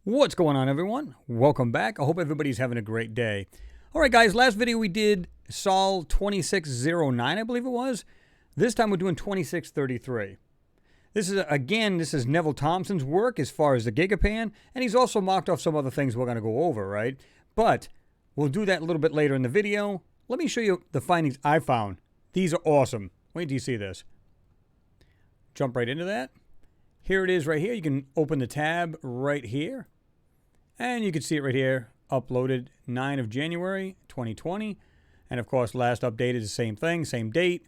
What's going on, everyone? Welcome back. I hope everybody's having a great day. All right, guys, last video we did Sol 2609, I believe it was. This time we're doing 2633. This is Neville Thompson's work as far as the gigapan, and he's also marked off some other things we're going to go over, right? But we'll do that a little bit later in the video. Let me show you the findings I found. These are awesome. Wait till you see this. Jump right into that. Here it is right here. You can open the tab right here. And you can see it right here, uploaded 9 of January, 2020. And of course, last updated the same thing, same date.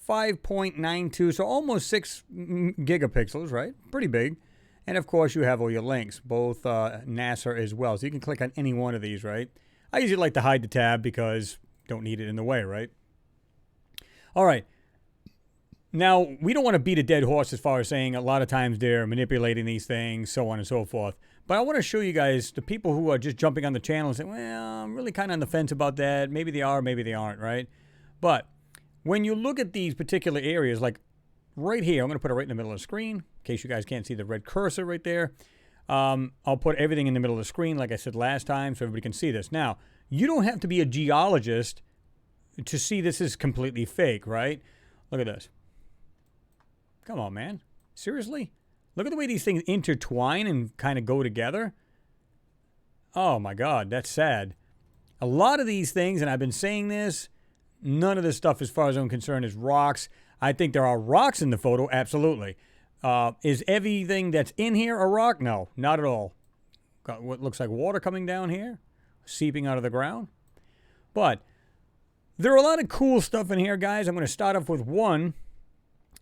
5.92, so almost 6 gigapixels, right? Pretty big. And of course, you have all your links, both NASA as well. So you can click on any one of these, right? I usually like to hide the tab because don't need it in the way, right? All right. Now, we don't want to beat a dead horse as far as saying a lot of times they're manipulating these things, so on and so forth. But I want to show you guys, the people who are just jumping on the channel and saying, well, I'm really kind of on the fence about that. Maybe they are, maybe they aren't, right? But when you look at these particular areas, like right here, I'm going to put it right in the middle of the screen, in case you guys can't see the red cursor right there. I'll put everything in the middle of the screen, like I said last time, so everybody can see this. Now, you don't have to be a geologist to see this is completely fake, right? Look at this. Come on, man. Seriously? Look at the way these things intertwine and kind of go together. Oh, my God. That's sad. A lot of these things, and I've been saying this, none of this stuff, as far as I'm concerned, is rocks. I think there are rocks in the photo. Absolutely. Is everything that's in here a rock? No, not at all. Got what looks like water coming down here, seeping out of the ground. But there are a lot of cool stuff in here, guys. I'm going to start off with one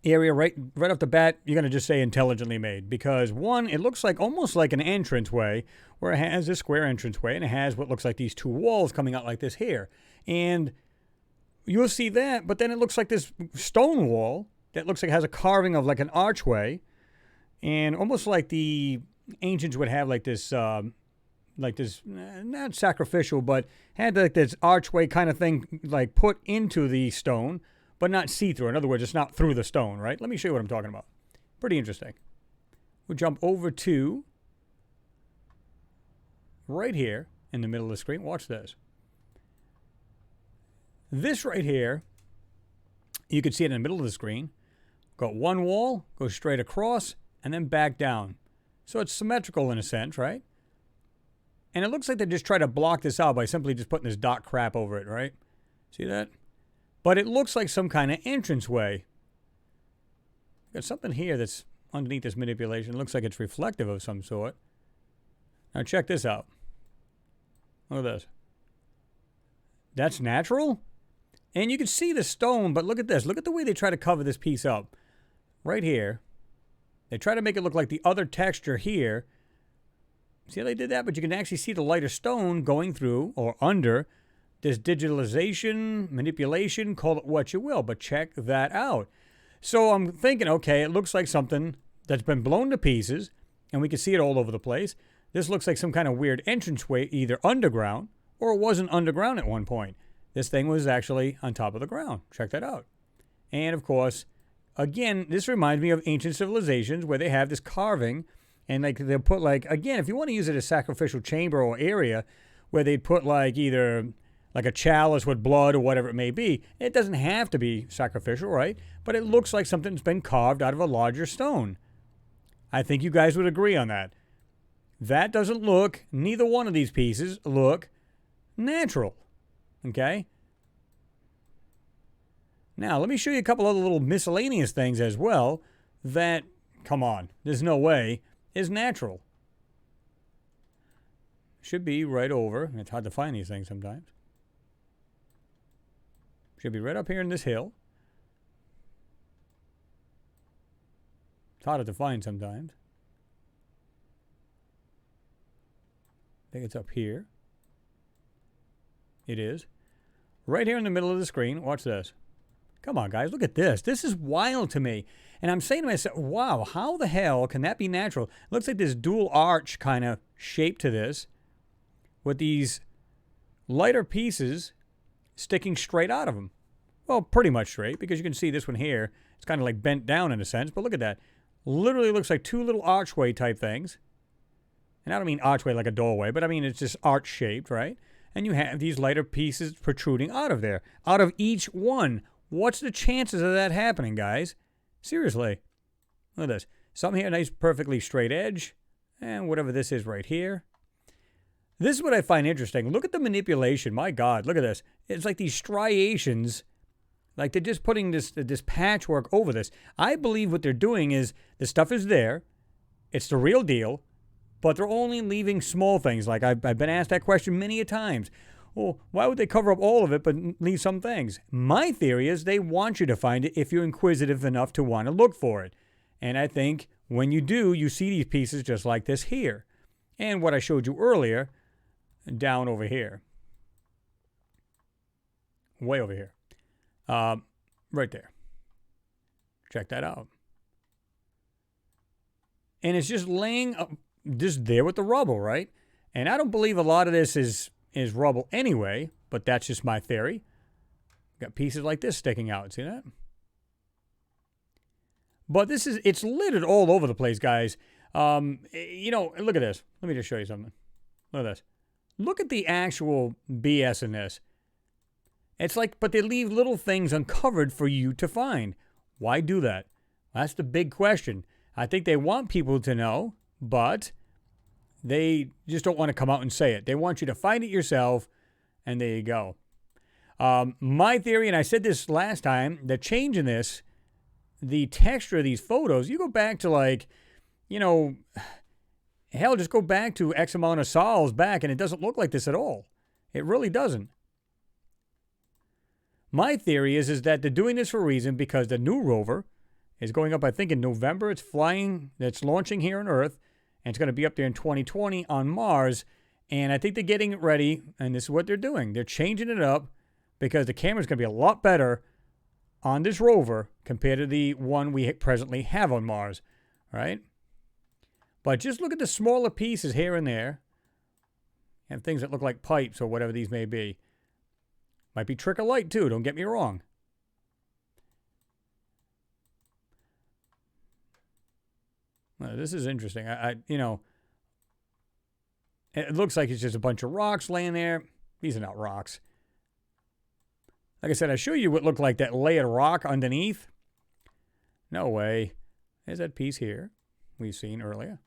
area right off the bat. You're going to just say intelligently made, because one, it looks like almost like an entranceway, where it has this square entranceway and it has what looks like these two walls coming out like this here, and you'll see that. But then it looks like this stone wall that looks like it has a carving of like an archway, and almost like the ancients would have like this not sacrificial, but had like this archway kind of thing like put into the stone, but not see-through. In other words, it's not through the stone, right? Let me show you what I'm talking about. Pretty interesting. We'll jump over to right here in the middle of the screen. Watch this. This right here, you can see it in the middle of the screen. Got one wall, goes straight across, and then back down. So it's symmetrical in a sense, right? And it looks like they just try to block this out by simply just putting this dot crap over it, right? See that? But it looks like some kind of entranceway. Got something here that's underneath this manipulation. It looks like it's reflective of some sort. Now check this out. Look at this. That's natural? And you can see the stone, but look at this. Look at the way they try to cover this piece up. Right here. They try to make it look like the other texture here. See how they did that? But you can actually see the lighter stone going through or under this digitalization, manipulation, call it what you will, but check that out. So I'm thinking, okay, it looks like something that's been blown to pieces, and we can see it all over the place. This looks like some kind of weird entranceway, either underground, or it wasn't underground at one point. This thing was actually on top of the ground. Check that out. And of course, again, this reminds me of ancient civilizations where they have this carving, and like they'll put like, again, if you want to use it as sacrificial chamber or area, where they'd put like either like a chalice with blood or whatever it may be. It doesn't have to be sacrificial, right? But it looks like something's been carved out of a larger stone. I think you guys would agree on that. That doesn't look, neither one of these pieces look natural. Okay? Now, let me show you a couple other little miscellaneous things as well that, come on, there's no way, is natural. Should be right over. It's hard to find these things sometimes. Should be right up here in this hill. It's harder to find sometimes. I think it's up here. It is. Right here in the middle of the screen. Watch this. Come on, guys. Look at this. This is wild to me. And I'm saying to myself, wow, how the hell can that be natural? It looks like this dual arch kind of shape to this, with these lighter pieces sticking straight out of them. Well, pretty much straight, because you can see this one here. It's kind of like bent down in a sense, but look at that. Literally looks like two little archway type things. And I don't mean archway like a doorway, but I mean it's just arch-shaped, right? And you have these lighter pieces protruding out of there, out of each one. What's the chances of that happening, guys? Seriously. Look at this. Something here, nice, perfectly straight edge. And whatever this is right here. This is what I find interesting. Look at the manipulation. My God, look at this. It's like these striations. Like they're just putting this patchwork over this. I believe what they're doing is the stuff is there. It's the real deal. But they're only leaving small things. Like I've been asked that question many a times. Well, why would they cover up all of it but leave some things? My theory is they want you to find it if you're inquisitive enough to want to look for it. And I think when you do, you see these pieces just like this here. And what I showed you earlier, down over here. Way over here. Right there. Check that out. And it's just laying up, just there with the rubble, right? And I don't believe a lot of this is rubble anyway, but that's just my theory. Got pieces like this sticking out. See that? But it's littered all over the place, guys. You know, look at this. Let me just show you something. Look at this. Look at the actual BS in this. It's like, but they leave little things uncovered for you to find. Why do that? That's the big question. I think they want people to know, but they just don't want to come out and say it. They want you to find it yourself, and there you go. My theory, and I said this last time, the change in this, the texture of these photos, you go back to like, you know, hell, just go back to X amount of sols back, and it doesn't look like this at all. It really doesn't. My theory is that they're doing this for a reason because the new rover is going up, I think, in November. It's flying, it's launching here on Earth, and it's going to be up there in 2020 on Mars. And I think they're getting it ready, and this is what they're doing. They're changing it up because the camera's going to be a lot better on this rover compared to the one we presently have on Mars, right? But just look at the smaller pieces here and there. And things that look like pipes or whatever these may be. Might be trick of light too, don't get me wrong. Well, this is interesting. You know, it looks like it's just a bunch of rocks laying there. These are not rocks. Like I said, I show you what looked like that layered rock underneath. No way. There's that piece here we've seen earlier.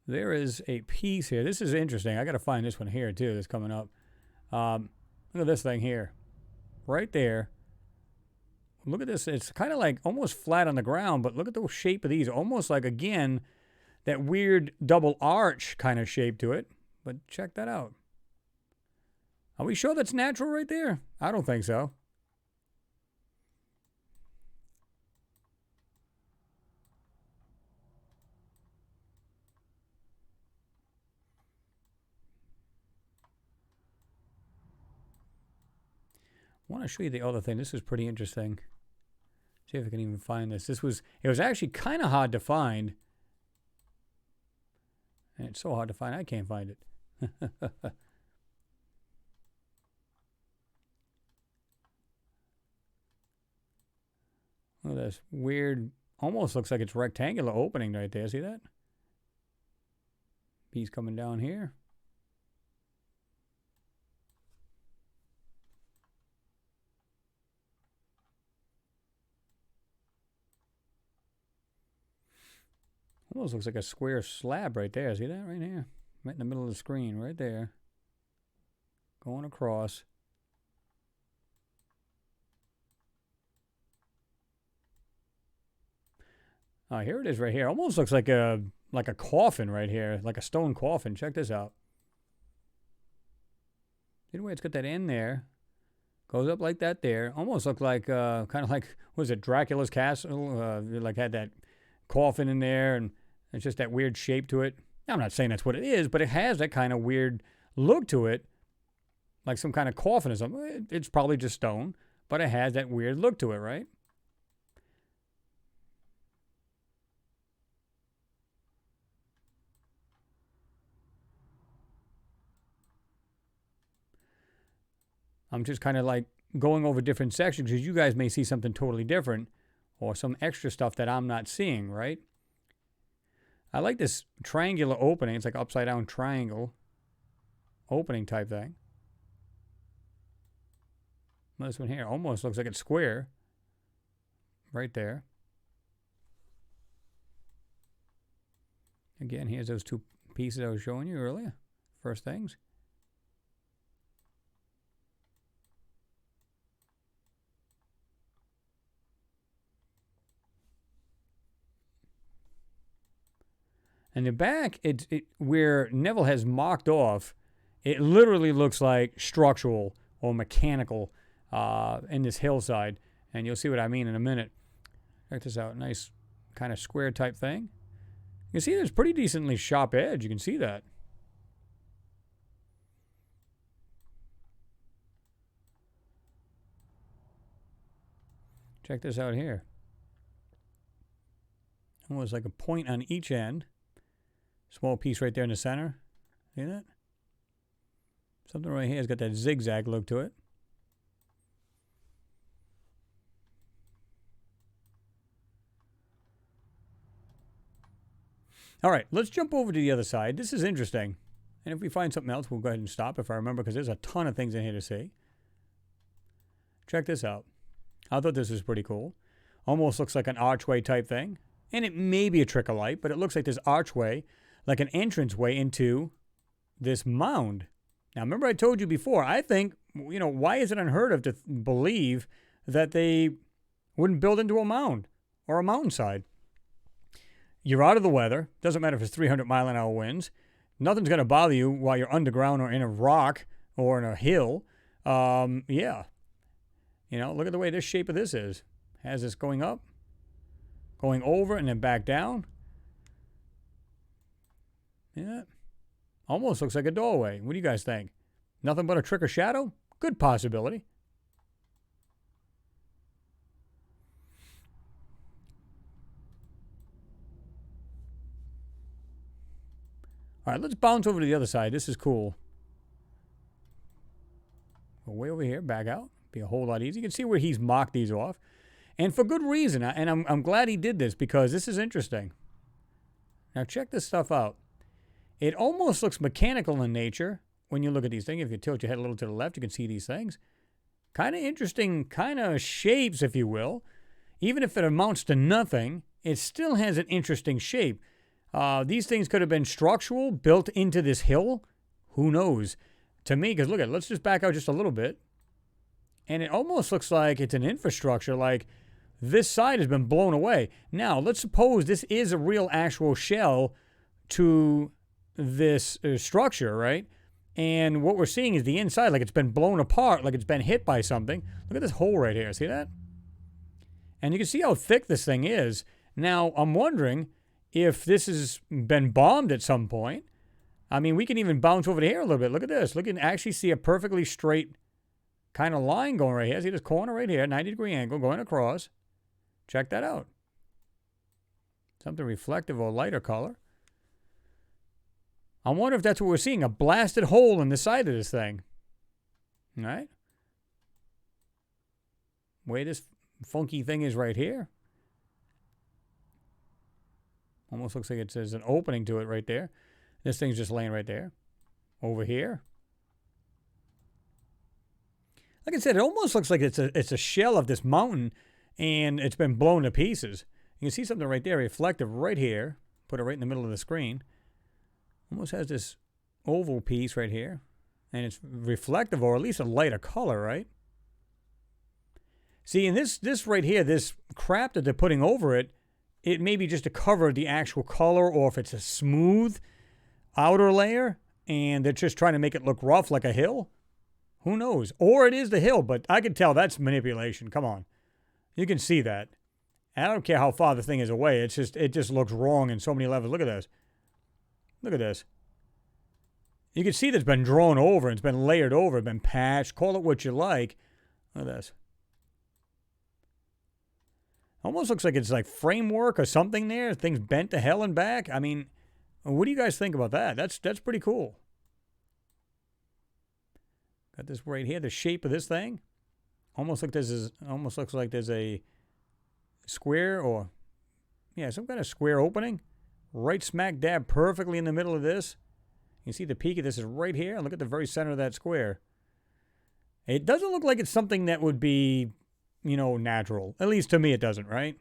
There is a piece here. This is interesting. I got to find this one here, too, that's coming up. Look at this thing here. Right there. Look at this. It's kind of like almost flat on the ground, but look at the shape of these. Almost like, again, that weird double arch kind of shape to it. But check that out. Are we sure that's natural right there? I don't think so. I want to show you the other thing. This is pretty interesting. See if I can even find this. It was actually kind of hard to find. And it's so hard to find, I can't find it. Look at this weird, almost looks like it's rectangular opening right there. See that? Piece coming down here. Almost looks like a square slab right there. See that right here? Right in the middle of the screen, right there. Going across. Here it is right here. Almost looks like a coffin right here. Like a stone coffin. Check this out. See the way it's got that end there? Goes up like that there. Almost looked like, kind of like, what was it, Dracula's castle? Like had that coffin in there, and it's just that weird shape to it. Now, I'm not saying that's what it is, but it has that kind of weird look to it, like some kind of coffin or something. It's probably just stone, but it has that weird look to it, right? I'm just kind of like going over different sections because you guys may see something totally different or some extra stuff that I'm not seeing, right? I like this triangular opening. It's like upside down triangle opening type thing. This one here almost looks like it's square. Right there. Again, here's those two pieces I was showing you earlier. First things. And the back, where Neville has marked off, it literally looks like structural or mechanical in this hillside. And you'll see what I mean in a minute. Check this out. Nice kind of square type thing. You can see there's pretty decently sharp edge. You can see that. Check this out here. Almost like a point on each end. Small piece right there in the center. See that? Something right here has got that zigzag look to it. All right, let's jump over to the other side. This is interesting. And if we find something else, we'll go ahead and stop if I remember, because there's a ton of things in here to see. Check this out. I thought this was pretty cool. Almost looks like an archway type thing. And it may be a trick of light, but it looks like this archway, like an entranceway into this mound. Now, remember I told you before, I think, why is it unheard of to believe that they wouldn't build into a mound or a mountainside? You're out of the weather. Doesn't matter if it's 300-mile-an-hour winds. Nothing's going to bother you while you're underground or in a rock or in a hill. Yeah. Look at the way this shape of this is. Has this going up, going over, and then back down. Yeah. Almost looks like a doorway. What do you guys think? Nothing but a trick or shadow? Good possibility. All right, let's bounce over to the other side. This is cool. Go way over here, back out. Be a whole lot easier. You can see where he's marked these off. And for good reason. And I'm glad he did this, because this is interesting. Now check this stuff out. It almost looks mechanical in nature when you look at these things. If you tilt your head a little to the left, you can see these things. Kind of interesting kind of shapes, if you will. Even if it amounts to nothing, it still has an interesting shape. These things could have been structural, built into this hill. Who knows? To me, because look at it. Let's just back out just a little bit. And it almost looks like it's an infrastructure, like this side has been blown away. Now, let's suppose this is a real actual shell to this structure, right? And what we're seeing is the inside, like it's been blown apart, like it's been hit by something. Look at this hole right here. See that? And you can see how thick this thing is. Now, I'm wondering if this has been bombed at some point. I mean, we can even bounce over here a little bit. Look at this. Look, you can actually see a perfectly straight kind of line going right here. See this corner right here, 90-degree angle going across. Check that out. Something reflective or lighter color. I wonder if that's what we're seeing, a blasted hole in the side of this thing. All right? Way this funky thing is right here. Almost looks like there's an opening to it right there. This thing's just laying right there. Over here. Like I said, it almost looks like it's a shell of this mountain, and it's been blown to pieces. You can see something right there, reflective right here. Put it right in the middle of the screen. Almost has this oval piece right here. And it's reflective, or at least a lighter color, right? See, and this right here, this crap that they're putting over it, it may be just to cover the actual color, or if it's a smooth outer layer, and they're just trying to make it look rough like a hill. Who knows? Or it is the hill, but I can tell that's manipulation. Come on. You can see that. And I don't care how far the thing is away. It just looks wrong in so many levels. Look at this. Look at this. You can see that's been drawn over. It's been layered over. Been patched. Call it what you like. Look at this. Almost looks like it's like framework or something there. Things bent to hell and back. I mean, what do you guys think about that? That's pretty cool. Got this right here. The shape of this thing almost looks like there's a square or some kind of square opening right smack dab perfectly in the middle of this. You see the peak of this is right here. And look at the very center of that square. It doesn't look like it's something that would be, natural. At least to me it doesn't, right?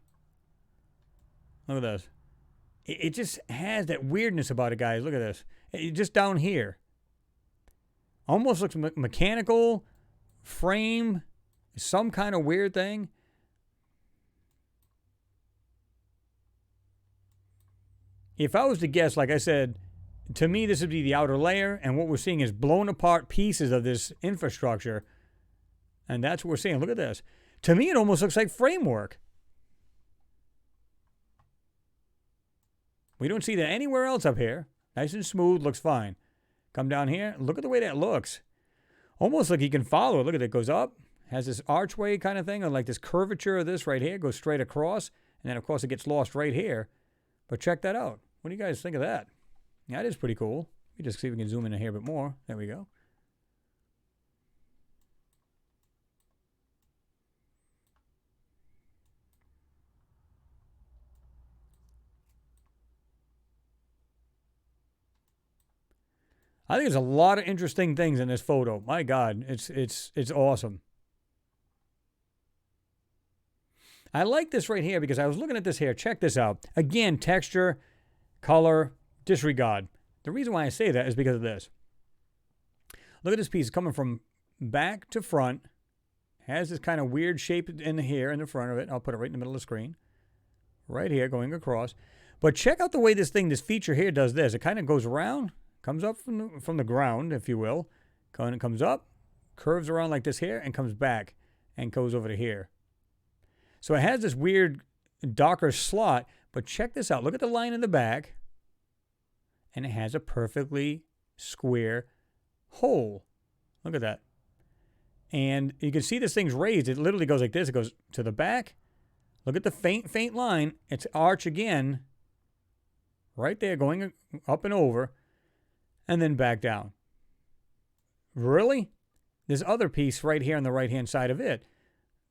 Look at this. It just has that weirdness about it, guys. Look at this. Just down here. Almost looks mechanical, frame, some kind of weird thing. If I was to guess, like I said, to me this would be the outer layer, and what we're seeing is blown apart pieces of this infrastructure, and that's what we're seeing. Look at this. To me, it almost looks like framework. We don't see that anywhere else up here. Nice and smooth, looks fine. Come down here, look at the way that looks. Almost like you can follow it. Look at it, it goes up, has this archway kind of thing, or like this curvature of this right here, goes straight across, and then of course it gets lost right here. But check that out. What do you guys think of that? That is pretty cool. Let me just see if we can zoom in here a bit more. There we go. I think there's a lot of interesting things in this photo. My God, it's awesome. I like this right here because I was looking at this here. Check this out. Again, texture, color, disregard. The reason why I say that is because of this. Look at this piece coming from back to front. Has this kind of weird shape in here in the front of it. I'll put it right in the middle of the screen. Right here, going across. But check out the way this feature here does this. It kind of goes around, comes up from the ground, if you will. Kind of comes up, curves around like this here, and comes back and goes over to here. So it has this weird darker slot, but check this out. Look at the line in the back, and it has a perfectly square hole. Look at that. And you can see this thing's raised. It literally goes like this. It goes to the back. Look at the faint line. It's arch again. Right there, going up and over. And then back down. Really? This other piece right here on the right-hand side of it.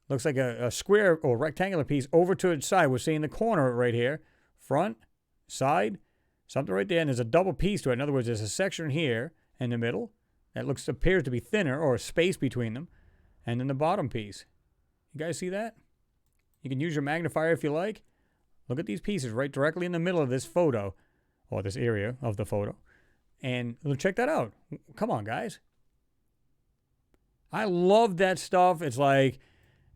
Looks like a square or rectangular piece over to its side. We're seeing the corner right here. Front, side, something right there. And there's a double piece to it. In other words, there's a section here in the middle that appears to be thinner or a space between them. And then the bottom piece. You guys see that? You can use your magnifier if you like. Look at these pieces right directly in the middle of this photo. Or this area of the photo. And check that out. Come on, guys. I love that stuff. It's like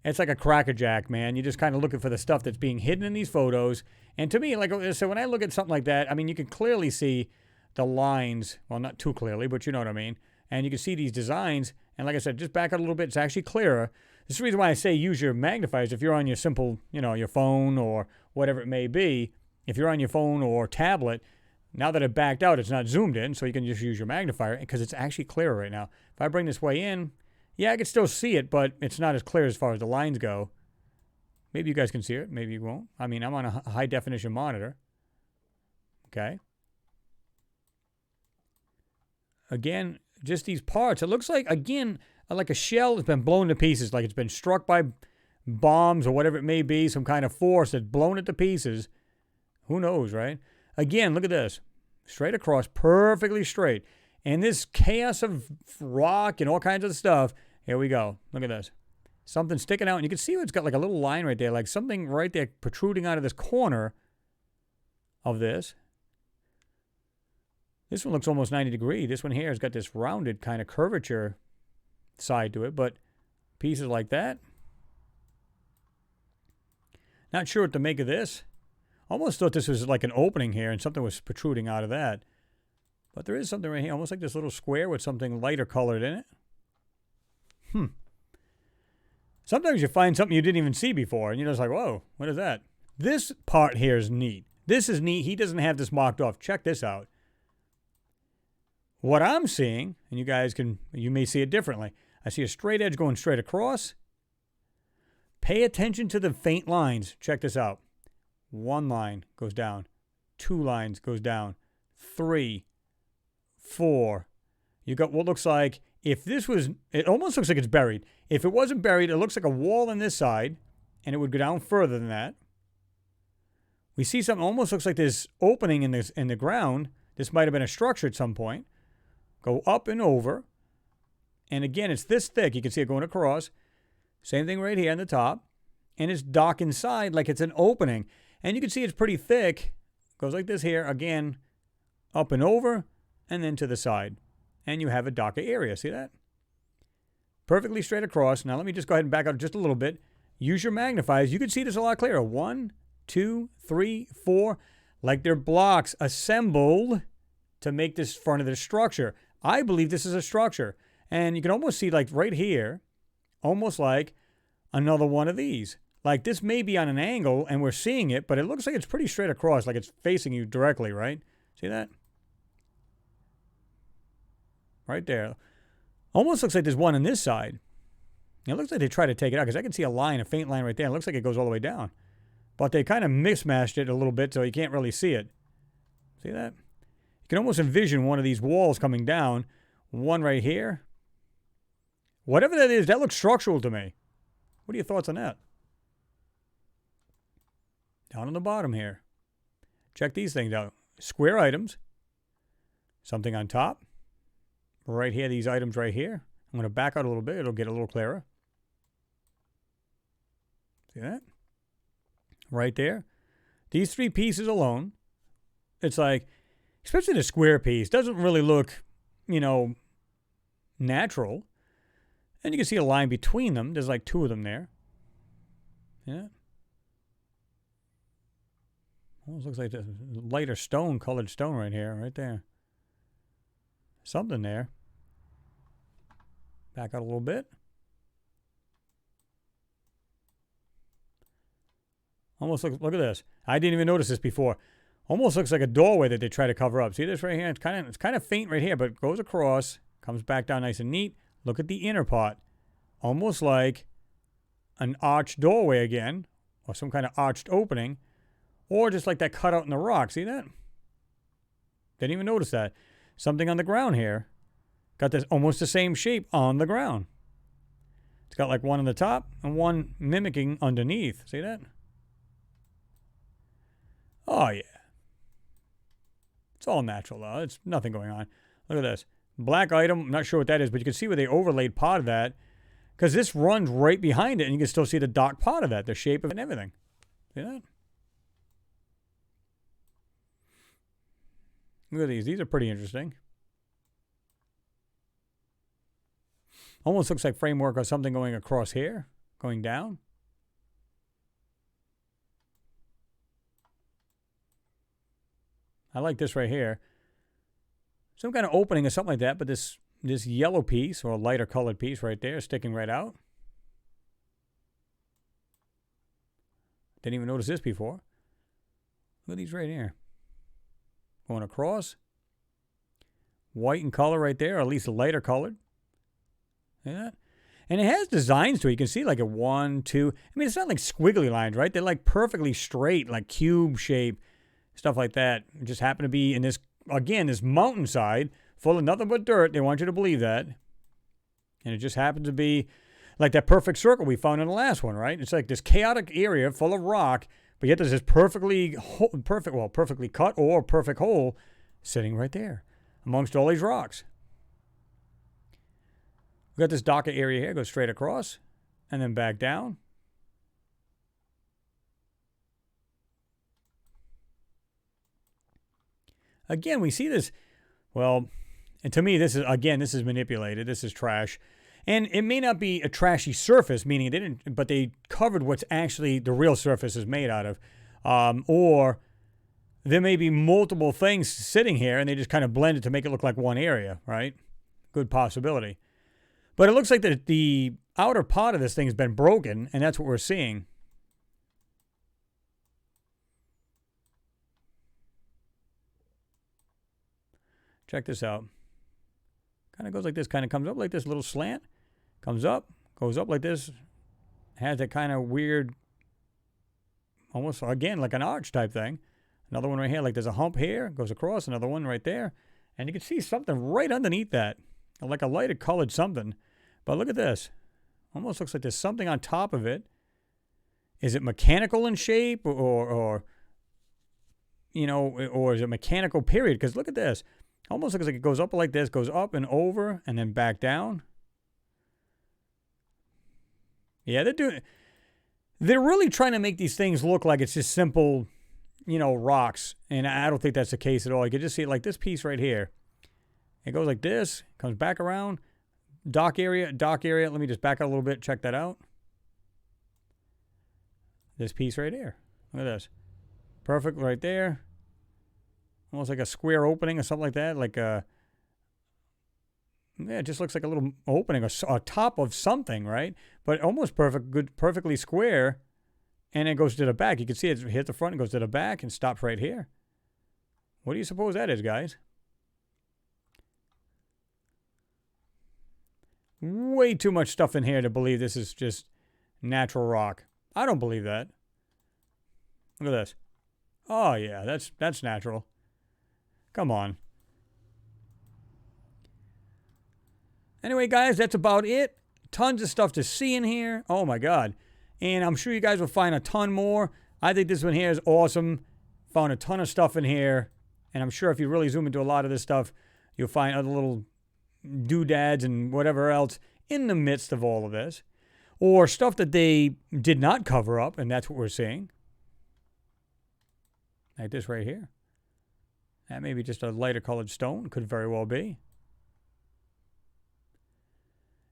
a crackerjack, man. You're just kind of looking for the stuff that's being hidden in these photos. And to me, so when I look at something like that, I mean, you can clearly see the lines. Well, not too clearly, but you know what I mean. And you can see these designs. And like I said, just back out a little bit. It's actually clearer. This is the reason why I say use your magnifiers. If you're on your simple, your phone or whatever it may be, if you're on your phone or tablet, now that it backed out, it's not zoomed in, so you can just use your magnifier because it's actually clearer right now. If I bring this way in, yeah, I can still see it, but it's not as clear as far as the lines go. Maybe you guys can see it. Maybe you won't. I mean, I'm on a high-definition monitor. Okay. Again, just these parts. It looks like, again, like a shell has been blown to pieces, like it's been struck by bombs or whatever it may be, some kind of force that's blown it to pieces. Who knows, right? Again, look at this. Straight across, perfectly straight. And this chaos of rock and all kinds of stuff. Here we go. Look at this. Something sticking out. And you can see it's got like a little line right there. Like something right there protruding out of this corner of this. This one looks almost 90 degrees. This one here has got this rounded kind of curvature side to it. But pieces like that. Not sure what to make of this. Almost thought this was like an opening here and something was protruding out of that. But there is something right here, almost like this little square with something lighter colored in it. Sometimes you find something you didn't even see before, and you're just like, whoa, what is that? This part here is neat. This is neat. He doesn't have this marked off. Check this out. What I'm seeing, and you may see it differently. I see a straight edge going straight across. Pay attention to the faint lines. Check this out. 1 line goes down. 2 lines goes down. 3, 4. You got what looks like if this was, it almost looks like it's buried. If it wasn't buried, it looks like a wall on this side, and it would go down further than that. We see something almost looks like this opening in the ground. This might have been a structure at some point. Go up and over. And again, it's this thick. You can see it going across. Same thing right here on the top. And it's dark inside like it's an opening. And you can see it's pretty thick. Goes like this here. Again, up and over, and then to the side. And you have a darker area. See that? Perfectly straight across. Now let me just go ahead and back out just a little bit. Use your magnifiers. You can see this a lot clearer. 1, 2, 3, 4. Like they're blocks assembled to make this front of the structure. I believe this is a structure. And you can almost see like right here, almost like another one of these. Like this may be on an angle and we're seeing it, but it looks like it's pretty straight across, like it's facing you directly, right? See that? Right there. Almost looks like there's one on this side. It looks like they try to take it out because I can see a line, a faint line right there. It looks like it goes all the way down. But they kind of mismatched it a little bit so you can't really see it. See that? You can almost envision one of these walls coming down. One right here. Whatever that is, that looks structural to me. What are your thoughts on that? Down on the bottom here. Check these things out. Square items. Something on top. Right here, these items right here. I'm going to back out a little bit. It'll get a little clearer. See that? Right there. These 3 pieces alone. It's like, especially the square piece, doesn't really look, natural. And you can see a line between them. There's like 2 of them there. Yeah. Almost looks like a lighter stone, colored stone right here, right there. Something there. Back out a little bit. Almost looks, look at this. I didn't even notice this before. Almost looks like a doorway that they try to cover up. See this right here? It's kind of faint right here, but it goes across, comes back down nice and neat. Look at the inner part. Almost like an arched doorway again, or some kind of arched opening, or just like that cutout in the rock. See that? Didn't even notice that. Something on the ground here. Got this almost the same shape on the ground. It's got like one on the top and one mimicking underneath. See that? Oh, yeah. It's all natural, though. It's nothing going on. Look at this. Black item. I'm not sure what that is, but you can see where they overlaid part of that. Because this runs right behind it, and you can still see the dark part of that, the shape of it and everything. See that? Look at these. These are pretty interesting. Almost looks like framework or something going across here, going down. I like this right here. Some kind of opening or something like that, but this yellow piece or lighter colored piece right there sticking right out. Didn't even notice this before. Look at these right here. Going across. White in color right there, or at least lighter colored. See that? And it has designs to it. You can see like a 1, 2. I mean, it's not like squiggly lines, right? They're like perfectly straight, like cube shape, stuff like that. It just happen to be in this, again, this mountainside full of nothing but dirt. They want you to believe that. And it just happens to be like that perfect circle we found in the last one, right? It's like this chaotic area full of rock, but yet there's this perfectly cut or perfect hole sitting right there amongst all these rocks. We've got this darker area here, goes straight across, and then back down. Again, we see this, well, and to me, this is manipulated. This is trash. And it may not be a trashy surface, meaning but they covered what's actually the real surface is made out of. Or there may be multiple things sitting here, and they just kind of blend it to make it look like one area, right? Good possibility. But it looks like the outer part of this thing has been broken, and that's what we're seeing. Check this out. Kind of goes like this, kind of comes up like this, little slant. Comes up, goes up like this. Has that kind of weird, almost, again, like an arch type thing. Another one right here, like there's a hump here, goes across, another one right there. And you can see something right underneath that. like a lighter colored something. But look at this. Almost looks like there's something on top of it. Is it mechanical in shape or you know, or is it mechanical period? Because look at this. Almost looks like it goes up like this, goes up and over, and then back down. Yeah, they're really trying to make these things look like it's just simple, you know, rocks. And I don't think that's the case at all. You can just see it like this piece right here. It goes like this, comes back around. Dock area. Let me just back out a little bit. Check that out. This piece right here. Look at this. Perfect right there. Almost like a square opening or something like that. Like a, yeah, it just looks like a little opening, a top of something, right? But almost perfect, good, perfectly square. And it goes to the back. You can see it hit the front and goes to the back and stops right here. What do you suppose that is, guys? Way too much stuff in here to believe this is just natural rock. I don't believe that. Look at this. Oh, yeah, that's natural. Come on. Anyway, guys, that's about it. Tons of stuff to see in here. Oh, my God. And I'm sure you guys will find a ton more. I think this one here is awesome. Found a ton of stuff in here. And I'm sure if you really zoom into a lot of this stuff, you'll find other little doodads and whatever else in the midst of all of this. Or stuff that they did not cover up, and that's what we're seeing. Like this right here. That may be just a lighter colored stone. Could very well be.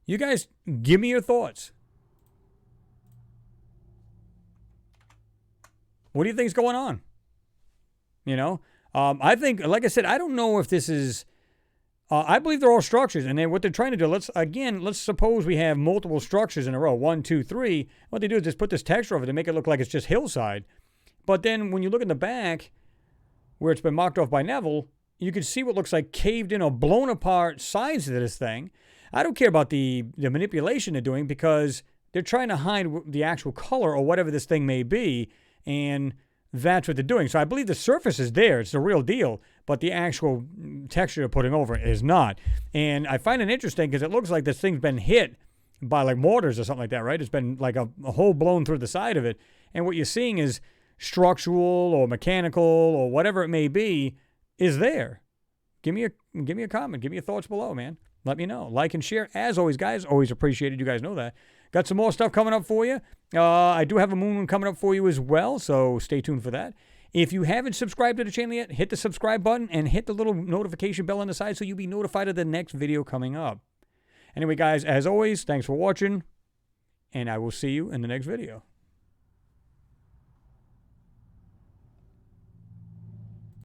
You guys, give me your thoughts. What do you think's going on? You know? I think, like I said, I don't know if this is... I believe they're all structures, and what they're trying to do, let's suppose we have multiple structures in a row, 1, 2, 3. What they do is just put this texture over it to make it look like it's just hillside. But then when you look in the back, where it's been marked off by Neville, you can see what looks like caved in or blown apart sides of this thing. I don't care about the manipulation they're doing because they're trying to hide the actual color or whatever this thing may be, and that's what they're doing. So I believe the surface is there. It's the real deal. But the actual texture they're putting over it is not. And I find it interesting because it looks like this thing's been hit by like mortars or something like that, right? It's been like a hole blown through the side of it. And what you're seeing is structural or mechanical or whatever it may be is there. Give me a comment. Give me your thoughts below, man. Let me know. Like and share. As always, guys, always appreciated. You guys know that. Got some more stuff coming up for you. I do have a moon one coming up for you as well, so stay tuned for that. If you haven't subscribed to the channel yet, hit the subscribe button and hit the little notification bell on the side so you'll be notified of the next video coming up. Anyway, guys, as always, thanks for watching, and I will see you in the next video.